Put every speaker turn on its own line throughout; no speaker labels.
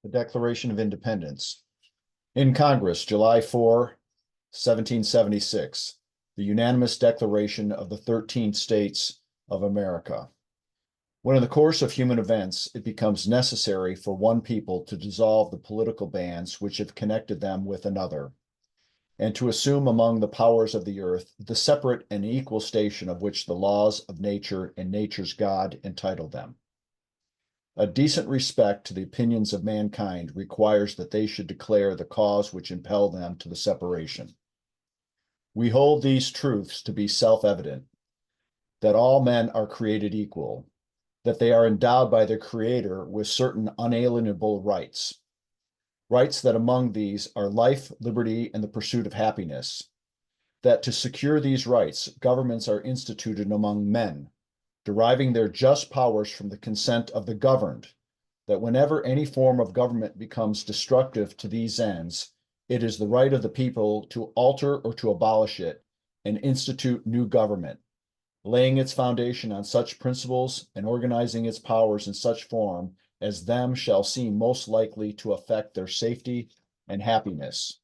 The Declaration of Independence. In Congress, July 4, 1776, the unanimous declaration of the 13 states of America. When in the course of human events, it becomes necessary for one people to dissolve the political bands which have connected them with another, and to assume among the powers of the earth the separate and equal station of which the laws of nature and nature's God entitle them. A decent respect to the opinions of mankind requires that they should declare the cause which impelled them to the separation. We hold these truths to be self-evident, that all men are created equal, that they are endowed by their Creator with certain unalienable rights, rights that among these are life, liberty, and the pursuit of happiness, that to secure these rights, governments are instituted among men, deriving their just powers from the consent of the governed, that whenever any form of government becomes destructive to these ends, it is the right of the people to alter or to abolish it and institute new government, laying its foundation on such principles and organizing its powers in such form as them shall seem most likely to affect their safety and happiness.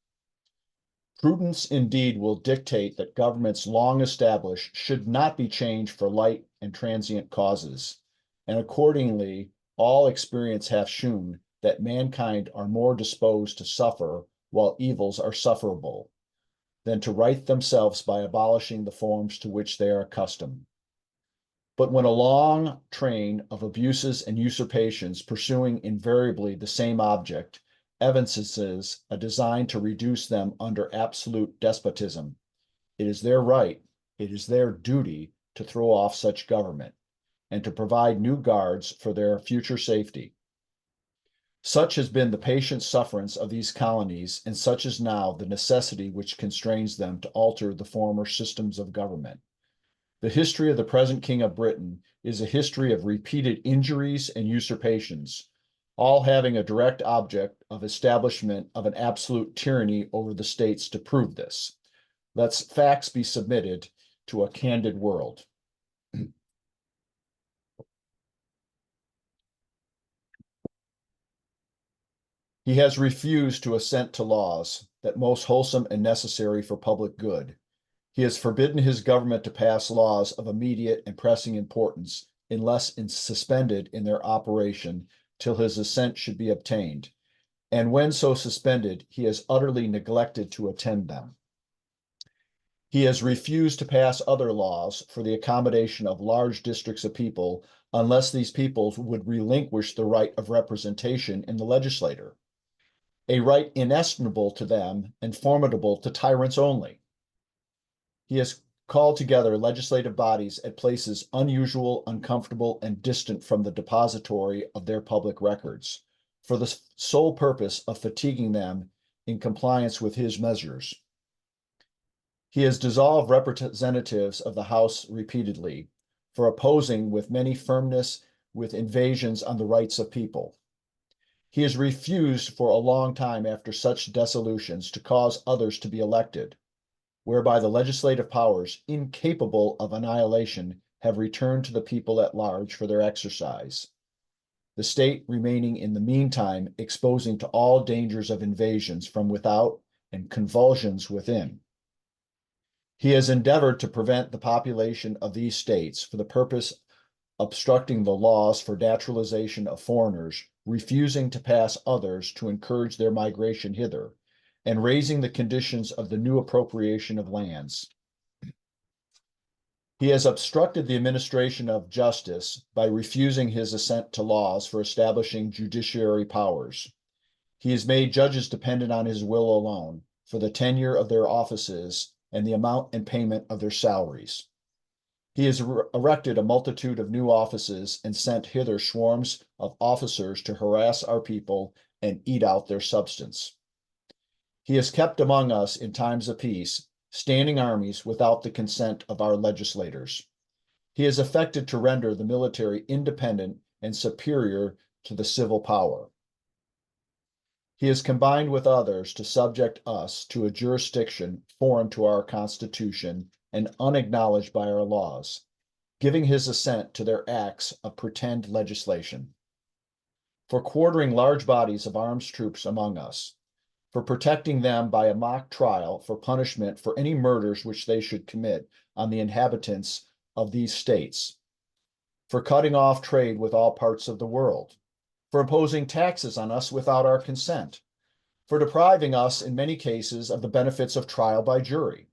Prudence indeed will dictate that governments long established should not be changed for light and transient causes, and accordingly all experience hath shewn that mankind are more disposed to suffer while evils are sufferable, than to right themselves by abolishing the forms to which they are accustomed. But when a long train of abuses and usurpations pursuing invariably the same object evinces a design to reduce them under absolute despotism, it is their right, it is their duty to throw off such government, and to provide new guards for their future safety. Such has been the patient sufferance of these colonies, and such is now the necessity which constrains them to alter the former systems of government. The history of the present King of Britain is a history of repeated injuries and usurpations, all having a direct object of establishment of an absolute tyranny over the states to prove this. Let facts be submitted to a candid world. He has refused to assent to laws that most wholesome and necessary for public good. He has forbidden his government to pass laws of immediate and pressing importance unless suspended in their operation till his assent should be obtained, and when so suspended, he has utterly neglected to attend them. He has refused to pass other laws for the accommodation of large districts of people unless these peoples would relinquish the right of representation in the legislature, a right inestimable to them and formidable to tyrants only. He has called together legislative bodies at places unusual, uncomfortable, and distant from the depository of their public records, for the sole purpose of fatiguing them in compliance with his measures. He has dissolved representatives of the House repeatedly, for opposing with many firmness with invasions on the rights of people. He has refused for a long time after such dissolutions to cause others to be elected, whereby the legislative powers, incapable of annihilation, have returned to the people at large for their exercise, the state remaining in the meantime exposing to all dangers of invasions from without and convulsions within. He has endeavored to prevent the population of these states for the purpose obstructing the laws for naturalization of foreigners, refusing to pass others to encourage their migration hither, and raising the conditions of the new appropriation of lands. He has obstructed the administration of justice by refusing his assent to laws for establishing judiciary powers. He has made judges dependent on his will alone for the tenure of their offices and the amount and payment of their salaries. He has erected a multitude of new offices and sent hither swarms of officers to harass our people and eat out their substance. He has kept among us in times of peace standing armies without the consent of our legislators. He has affected to render the military independent and superior to the civil power. He has combined with others to subject us to a jurisdiction foreign to our Constitution and unacknowledged by our laws, giving his assent to their acts of pretend legislation. for quartering large bodies of armed troops among us, for protecting them by a mock trial for punishment for any murders which they should commit on the inhabitants of these states, for cutting off trade with all parts of the world, for imposing taxes on us without our consent, for depriving us in many cases of the benefits of trial by jury,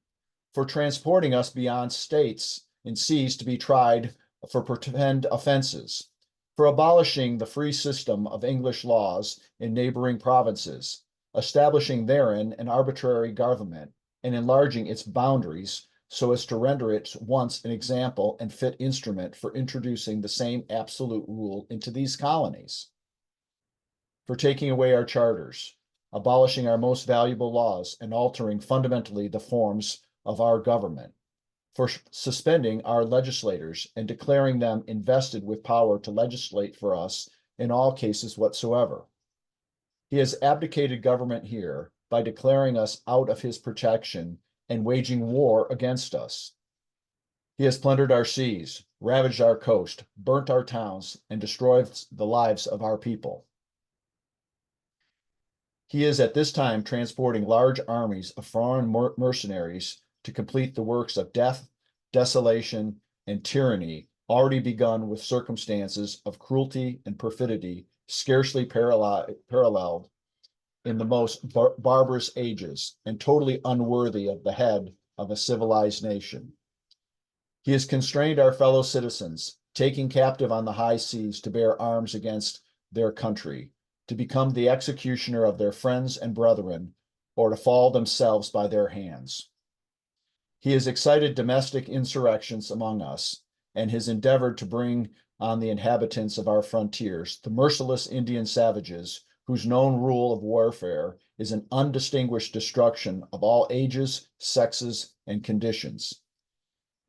for transporting us beyond states and seas to be tried for pretend offenses, for abolishing the free system of English laws in neighboring provinces, establishing therein an arbitrary government, and enlarging its boundaries so as to render it once an example and fit instrument for introducing the same absolute rule into these colonies, for taking away our charters, abolishing our most valuable laws, and altering fundamentally the forms of our government, for suspending our legislators and declaring them invested with power to legislate for us in all cases whatsoever. He has abdicated government here by declaring us out of his protection and waging war against us. He has plundered our seas, ravaged our coast, burnt our towns, and destroyed the lives of our people. He is at this time transporting large armies of foreign mercenaries to complete the works of death, desolation, and tyranny already begun with circumstances of cruelty and perfidy scarcely paralleled in the most barbarous ages and totally unworthy of the head of a civilized nation. He has constrained our fellow citizens, taking captive on the high seas to bear arms against their country, to become the executioner of their friends and brethren, or to fall themselves by their hands. He has excited domestic insurrections among us, and has endeavored to bring on the inhabitants of our frontiers the merciless Indian savages, whose known rule of warfare is an undistinguished destruction of all ages, sexes, and conditions.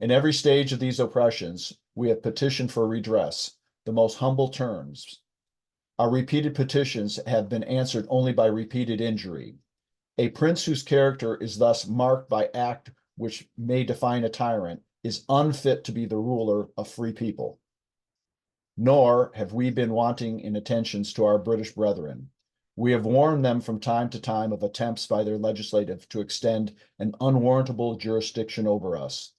In every stage of these oppressions, we have petitioned for redress, the most humble terms. Our repeated petitions have been answered only by repeated injury. A prince whose character is thus marked by act which may define a tyrant is unfit to be the ruler of free people. Nor have we been wanting in attentions to our British brethren. We have warned them from time to time of attempts by their legislative to extend an unwarrantable jurisdiction over us.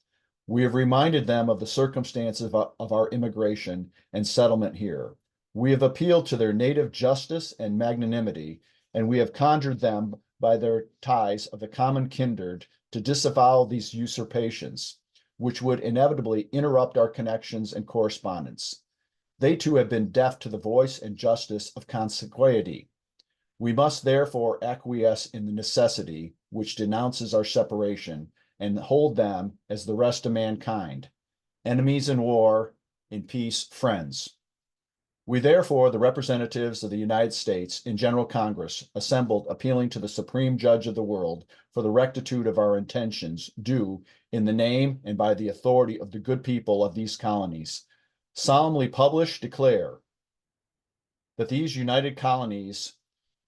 We have reminded them of the circumstances of our immigration and settlement here. We have appealed to their native justice and magnanimity, and we have conjured them by their ties of the common kindred to disavow these usurpations, which would inevitably interrupt our connections and correspondence. They too have been deaf to the voice and justice of consanguinity. We must therefore acquiesce in the necessity which denounces our separation and hold them as the rest of mankind, enemies in war, in peace, friends. We therefore, the representatives of the United States in General Congress, assembled appealing to the Supreme Judge of the world for the rectitude of our intentions, do, in the name and by the authority of the good people of these colonies, solemnly declare that these united colonies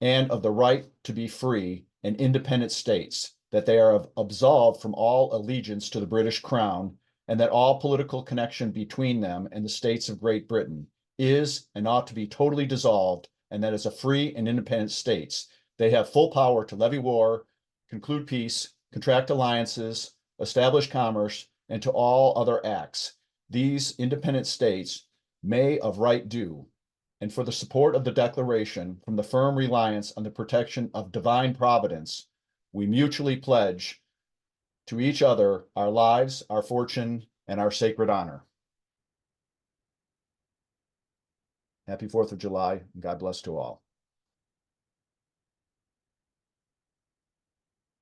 and of the right to be free and independent states, that they are absolved from all allegiance to the British Crown, and that all political connection between them and the states of Great Britain is and ought to be totally dissolved, and that as a free and independent states, they have full power to levy war, conclude peace, contract alliances, establish commerce, and to all other acts these independent states may of right do, and for the support of the Declaration from the firm reliance on the protection of divine providence, we mutually pledge to each other our lives, our fortune, and our sacred honor. Happy 4th of July, and God bless to all.